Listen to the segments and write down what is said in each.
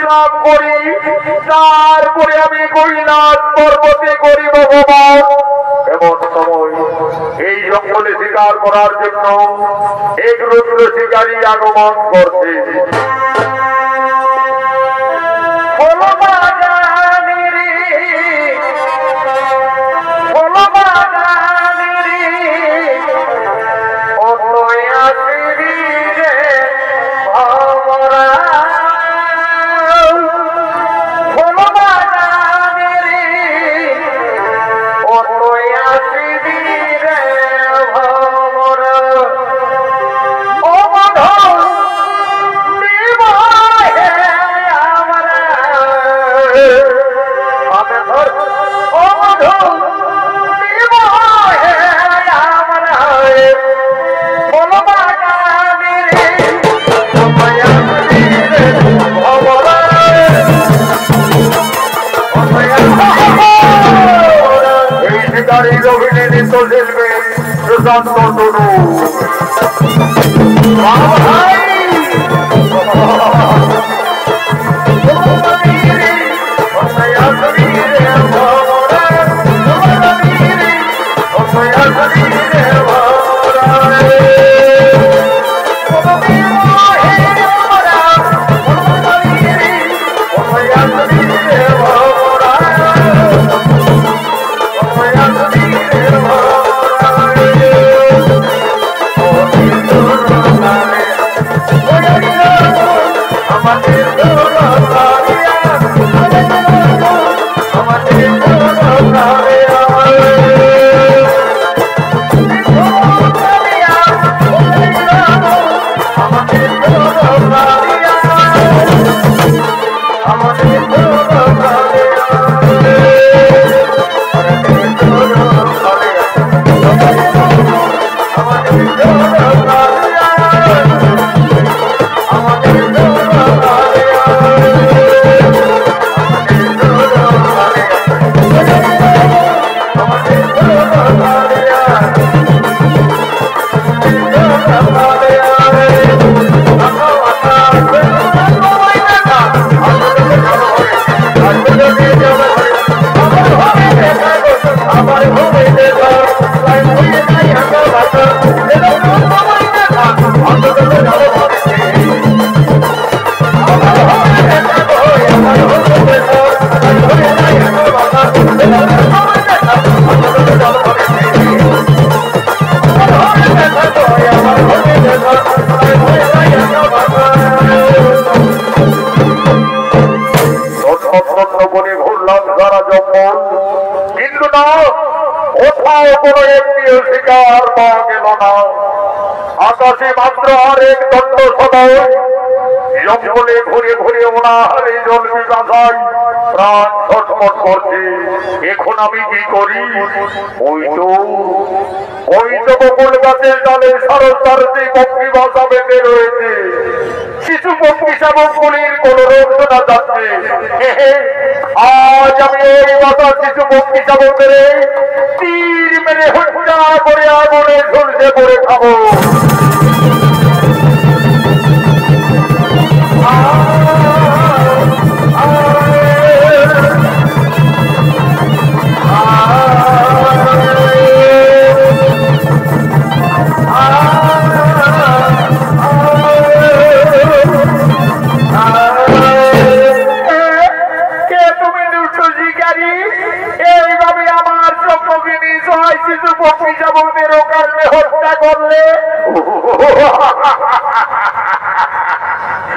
লাভ করি, তারপরে আমি কৈলাস পর্বতে করি ভগবান। এমন সময় এই জঙ্গলে শিকার করার জন্য এক রুদ্র শিকারী আগমন করছে। আকাশে মাত্র আর এক দণ্ড সময় জঙ্গলে ঘুরে ঘুরে ওনার এই জল পিপাসায় প্রাণ ছটফট করছে। এখন আমি কি করি? ওই তো বকুল গাছের ডালে সরস্বতী পক্ষী ভাষা বেঁধে রয়েছে। শিশু পক্ষী শাবকগুলির কোন রোগ শোনা যাচ্ছে। আজ আমি এই বাসা শিশু পক্ষী শাবকের তীর মেরে হত্যা করে আগুনে ঝুলছে করে খাবো।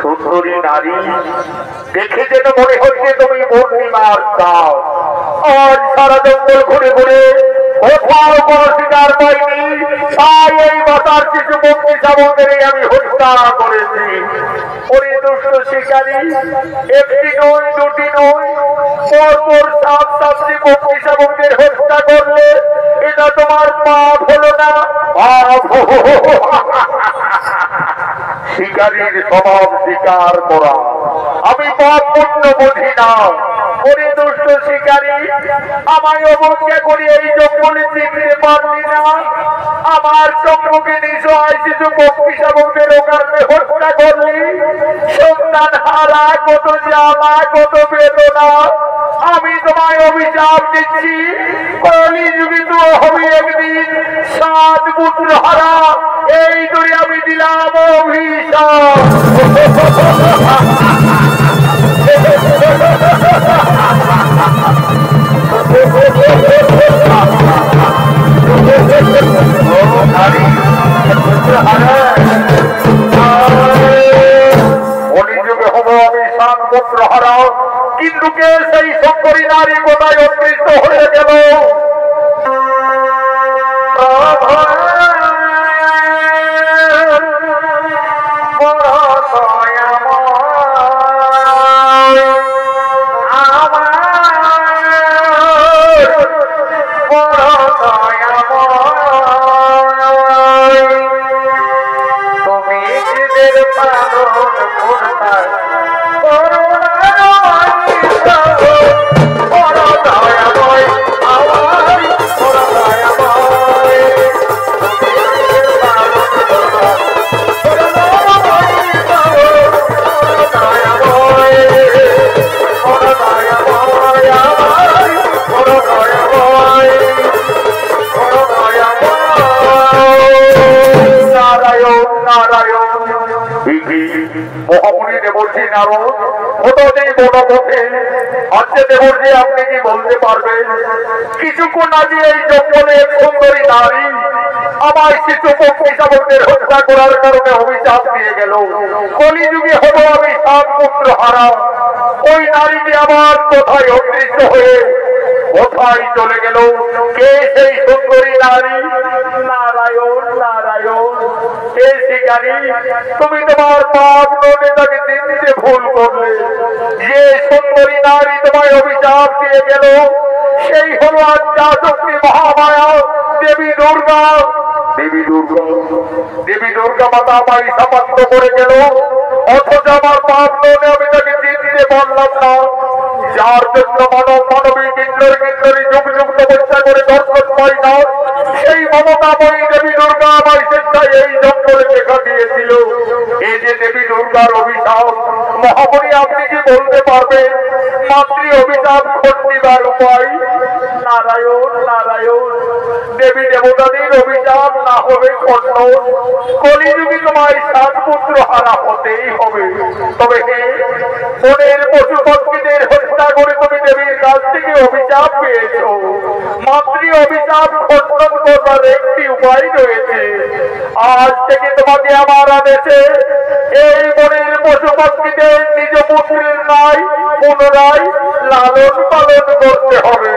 সুন্দরী নারী দেখে যেন মনে হচ্ছে তুমি পূর্ণিমার চাও। আজ সারা জঙ্গল ঘুরে ঘুরে কোথাও কোন শিকার পাইনি, তাই এই বাতার শিশু পক্ষী শাবকের আমি হত্যা করেছি। ওই দুষ্ট শিকারী একটি নয় দুটি নয় পরপর 7-7টি পক্ষী শাবকদের হত্যা করলে এটা তোমার পাপ হলো না? শিকারীর স্বভাব শিকার করা, আমি পাপ পুণ্য বুঝি না। ওরে দুষ্ট শিকারী, আমায় অবজ্ঞা করে এই জঙ্গলে চিনতে পারলি না? আমার চক্রকে নিঃসহায় শিশু পক্ষী শাবকদের ওখানে হত্যা করলি। সন্তান হারা, কত জ্বালা, কত বেদনা। আমি তোমায় অভিশাপ দিচ্ছি, কলিযুগে তো হবে একদিন 7 পুত্র হারা। এই করে আমি দিলাম অভিশাপ। কলিযুগে হবো আমি 7 পুত্র হারা, কিন্তু কে সেই সুন্দরী নারী কোথায় অদৃশ্য হয়ে গেল? মহামুনি দেবর্ষি নারদ হততেই বনপথে আজকে দেবর্ষি, আপনি কি বলতে পারবেন কিছুক্ষণ আগে এই জঙ্গলে এক সুন্দরী নারী আমার শিশু পক্ষী শাবকদের হত্যা করার কারণে অভিশাপ দিয়ে গেল? কলিযুগে হবো আমি 7 পুত্র হারা। ওই নারীটি আবার কোথায় অদৃশ্য হয়ে কোথায় চলে গেল? কে সেই সুন্দরী নারী? নারায়ণ নারায়ণ। হে শিকারী, তুমি তোমার পাপ নদে তাকে চিনতে ভুল করলে। যে সুন্দরী নারী তোমায় অভিশাপ দিয়ে গেল সেই হলো আদ্যাশক্তি মহামায়া দেবী দুর্গা। দেবী দুর্গা মাতা আমায় সাপাত্য করে গেল, অথচ আমার পাপ নদে আমি তাকে চিনতে পারলাম না। যার জন্য মানব মানবী কিন্নর কিন্নরী যুগ যুগ তপস্যা করে দর্শন পাই না, সেই মমতাময়ী দেবী দুর্গা আমায় স্বেচ্ছায় এই জঙ্গলে দেখা দিয়েছিল। এই যে দেবী দুর্গার অভিশাপ, মহামুনি আপনি কি বলতে পারবেন মাতৃ অভিশাপ খণ্ডিবার উপায়? নারায়ণ নারায়ণ। দেবী দেবতাদের অভিশাপ না হবে খণ্ডন। কলিযুগে তোমায় 7 পুত্র হারা হতেই হবে। তবে হে, বনের পশু পক্ষীদের হত্যা করে তুমি দেবীর কাছ থেকে অভিশাপ পেয়েছ। মাতৃ অভিশাপ খণ্ডন করবার একটি উপায় রয়েছে। আজ থেকে তোমাকে আমার আদেশে এই বনের পশু পক্ষীদের নিজ পুত্রের ন্যায় পুনরায় লালন পালন করতে হবে।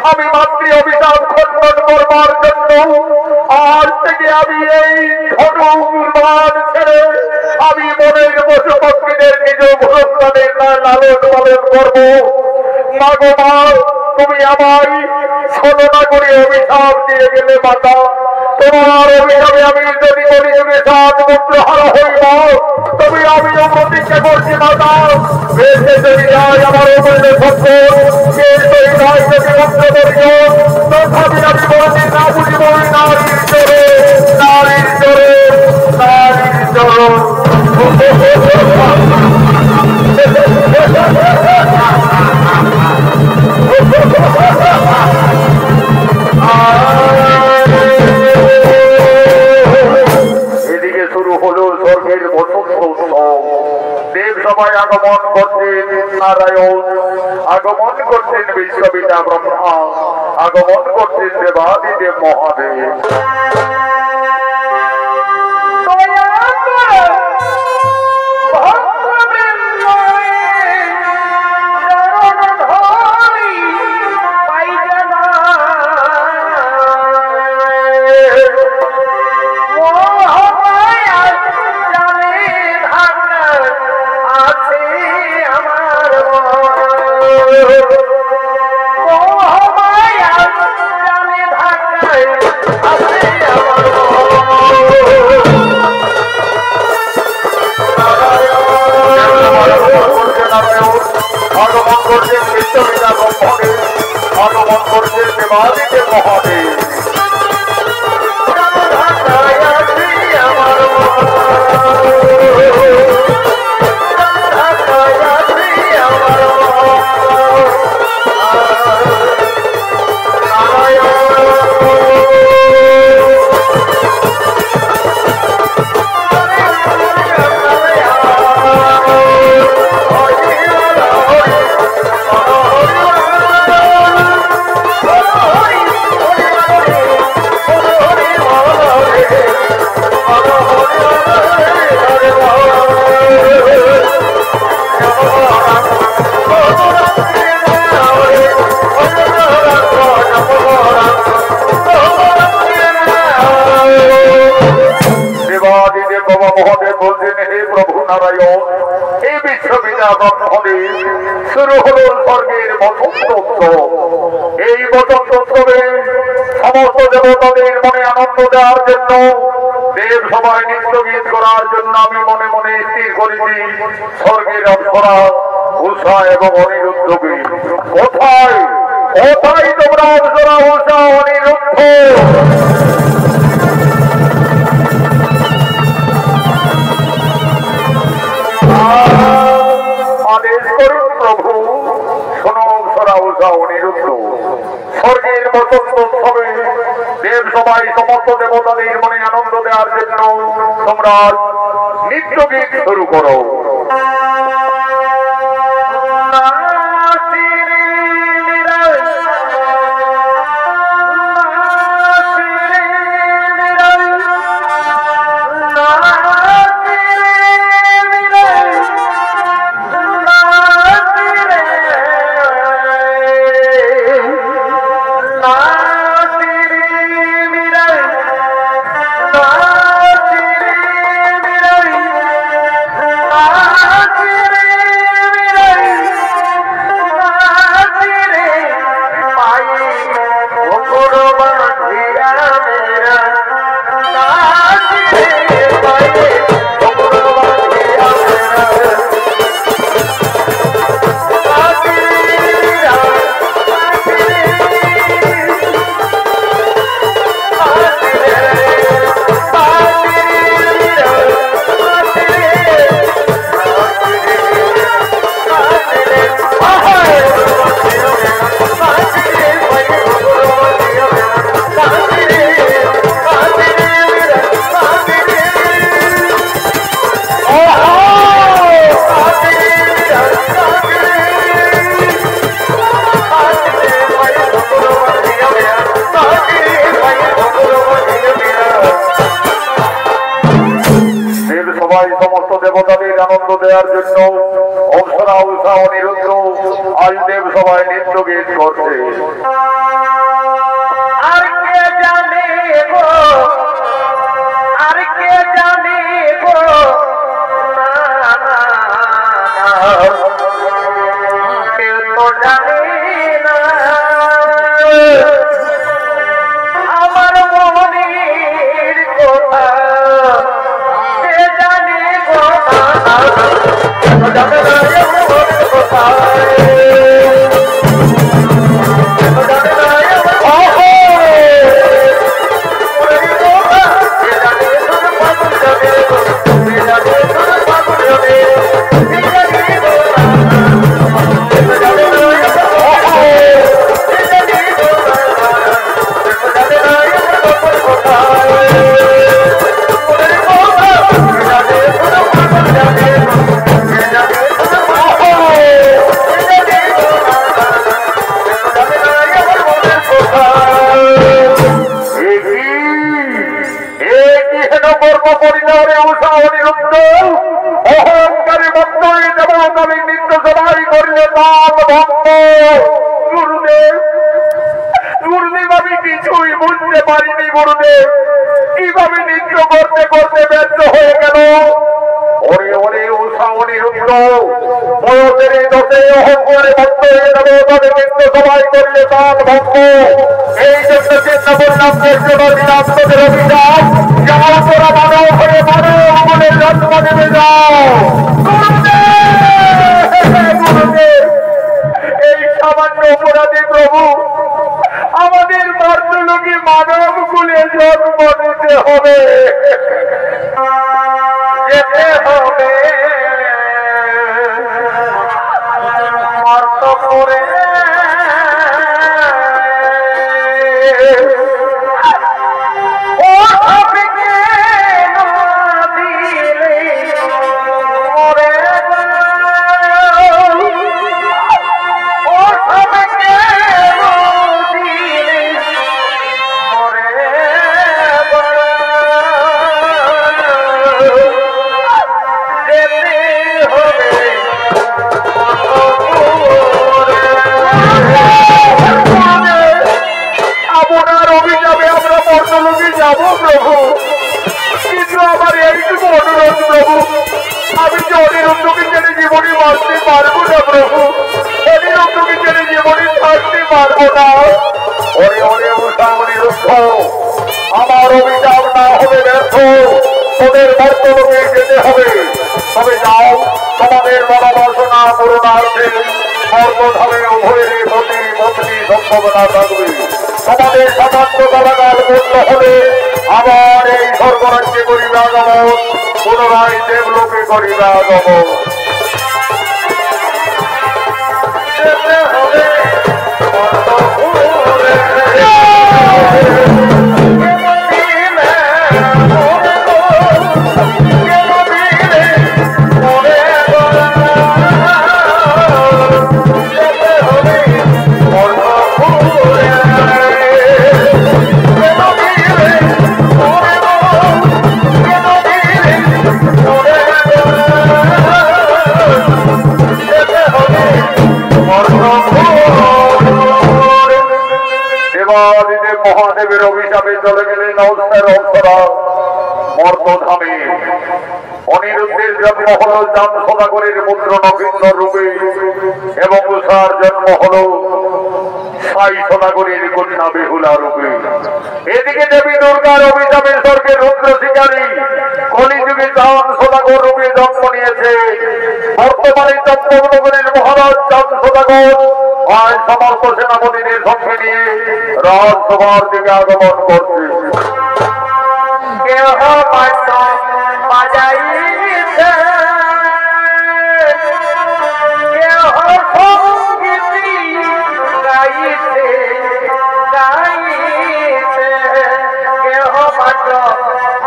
আমি মাতৃ অভিশাপ খণ্ডন করবার জন্য আজ থেকে আমি এই ধনুর্বাণ ছেড়ে আমি মনের পশু পক্ষীদের নিজ ভূস্থানের লালন পালন করবো। মাগো মা, তুমি আমায় ছলনা করে অভিশাপ দিয়ে গেলে মাতা। তোমার অভিশাপে আমি যদি কলিযুগে 7 পুত্র হারা হইব, তবে আমিও প্রতিজ্ঞা করছি মাতা, বেঁচে যদি যায় আমার উপরে সত্য, কে সেই নয় যদি মুক্ত করিল, তথাপি আমি বলছি না বুঝিব নারীর চরে, নারীর চরে, নারীর চরণ। এদিকে শুরু হলো স্বর্গের বসন্ত উৎসব। দেব সবাই আগমন করছেন নারায়ণ, আগমন করছেন বিশ্বপিতা ব্রহ্মা, আগমন করছেন দেবাদিদেব মহাদেব। বিশ্ববিদ্যা ব্রহ্মণে আগমন করছে দেবাদিদেব মহাদেব। শুরু হল স্বর্গের বসন্ত উৎসব। এই বসন্ত উৎসবে সমস্ত দেবতাদের মনে আনন্দ দেওয়ার জন্য, দেব সবাই নৃত্য গীত করার জন্য আমি মনে মনে স্থির করেছি স্বর্গের অপ্সরা উষা এবং অনিরুদ্ধকে। কোথায় কোথায় তোমরা অপ্সরা উষা অনিরুদ্ধ? আদেশ করুন প্রভু। শোনো অপ্সরা উষা অনিরুদ্ধ, স্বর্গের বসন্ত উৎসবে দেব সবাই সমস্ত দেবতাদের মনে আনন্দ দেওয়ার জন্য তোমরা নৃত্য গীত শুরু করো। সমস্ত দেবতাদের আনন্দ দেওয়ার জন্য অপ্সরা উষা অনিরুদ্ধ আজ দেব সবাই নৃত্য গীত করছে। আর কে জানে গো, আর কে জানে গো, কেউ তো জানে না আমার মনের কথা। অহংকারী ভক্ত দেবতাদের নৃত্য সবাই করলে পাপ ভক্ত। গুরুদেব, গুরুদেব আমি কিছুই বুঝতে পারিনি। গুরুদেব কিভাবে নৃত্য করতে করতে ব্যর্থ হয়ে গেল। ওরে ওরে উষা অনিরুদ্ধ, বয়সের দোষে অহংকারে ভক্ত হয়ে দেবতাদের নৃত্য সবাই করলে পাপ ভক্ত। এই জন্য চিন্তা করলাম আপনাদের অভিযান যাও তোরা মানব হয়ে মানব আমাদের জন্ম নেমে যাও। গুরুদেব, এই সব প্রভু আমাদের মর্তলোকে মানব কুলে জন্ম নিতে হবে, যেতে হবে মর্ত করে যাবো প্রভু। কিন্তু আমার এইটুকু অনুরোধ প্রভু, আমি যে অনিরুদ্ধকে ছেড়ে জীবনী বাঁচতে পারবো না প্রভু, অনিরুদ্ধকে ছেড়ে জীবনী থাকতে পারবো না। ওরে ওরে অনিরুদ্ধ, আমার অভিযান না হবে ব্যর্থ, তোদের মর্তলোকে যেতে হবে। তবে যাও, তোমাদের মনোবাসনা পূরণার্থে মর্তধামে উভয়ের প্রতি মন্ত্রী সম্ভাবনা থাকবে। তোমাদের সামান্য কারাগার বন্ধ হলে আবার এই স্বর্গরাজ্যে করিবে আগমন, পুনরায় দেবলোকে করিবে আগমন। মহাদেবের অভিশাপে চলে গেলেন অবস্থার অন্তরা মর্তধামে। অনিরুদ্ধের জন্ম হল চাঁদ সদাগরের পুত্র নগেন্দ্র রূপে এবং উষার জন্ম হল সাই সদাগরের কন্যা বেহুলা রূপে। এদিকে দেবী দুর্গার অভিশাপে স্বর্গের রুদ্র শিকারী কলিযুগে চাঁদ সদাগর রূপে জন্ম নিয়েছে। বর্তমানে চন্দ্রনগরের মহারাজ চাঁদ সদাগর আজ সমস্ত সেনাপতিদের সঙ্গে নিয়ে রাজসভার দিকে আগমন করছে। কেহ বাজাইছে, কেহ সঙ্গীতি গাইছে গাইছে, কেহ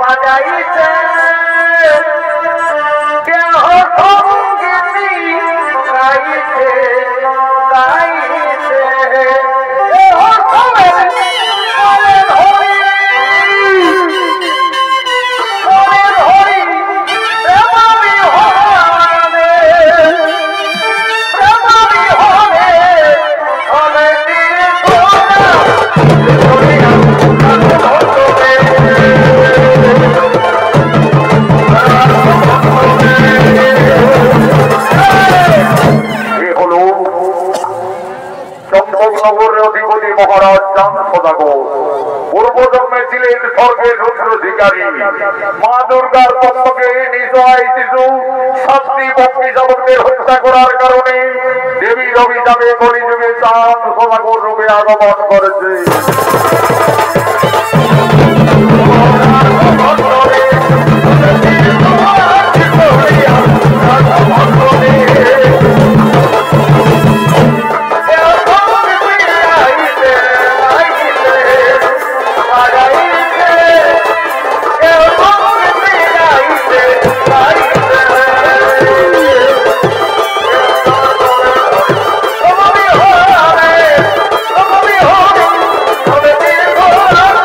বাজাইছে, কেহ সঙ্গীতি গাইছে গাইছে, নগরের অধিপতি মহারাজ চাঁদ সদাগর পূর্বজন্মে ছিলেন স্বর্গের রুদ্র শিকারী। মা দুর্গার তত্ত্বকে নিঃসহায় শিশু শাস্তি ভক্তি শাবকদের হত্যা করার কারণে দেবীর অভিশাপে কলিযুগে চাঁদ সদাগর রূপে আগমন করেছে। Oh,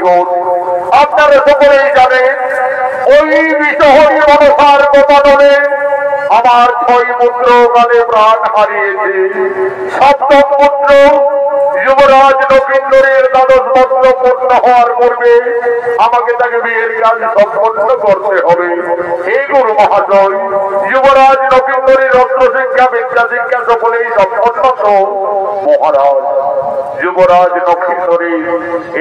গুরুগণ, আপনারা সকলেই জানেন ওই বিশহরী মনসার গোপালনে আমার 6 পুত্র কালে প্রাণ হারিয়েছে। 7ম পুত্র যুবরাজ নবীন্দ্রের 12 বছর পূর্ণ হওয়ার পূর্বে আমাকে তাকে বিয়ের কাজ সম্পন্ন করতে হবে। এই গুরু মহাশয়, যুবরাজ নবীন্দ্রের অস্ত্র শিক্ষা বিদ্যা শিক্ষা সকলেই সম্পন্ন তো মহারাজ, যুবরাজ নক্ষত্রের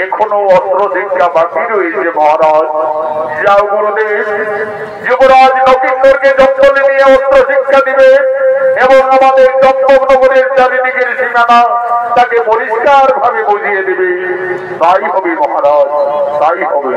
এখনো অস্ত্র শিক্ষা বাকি রয়েছে মহারাজ। যাও গুরুদেব, যুবরাজ নক্ষত্রকে জঙ্গলে নিয়ে অস্ত্র শিক্ষা দিবে এবং আমাদের চম্পকনগরের চারিদিকের সীমানা তাকে পরিষ্কার ভাবে বুঝিয়ে দেবে। তাই হবে মহারাজ, তাই হবে।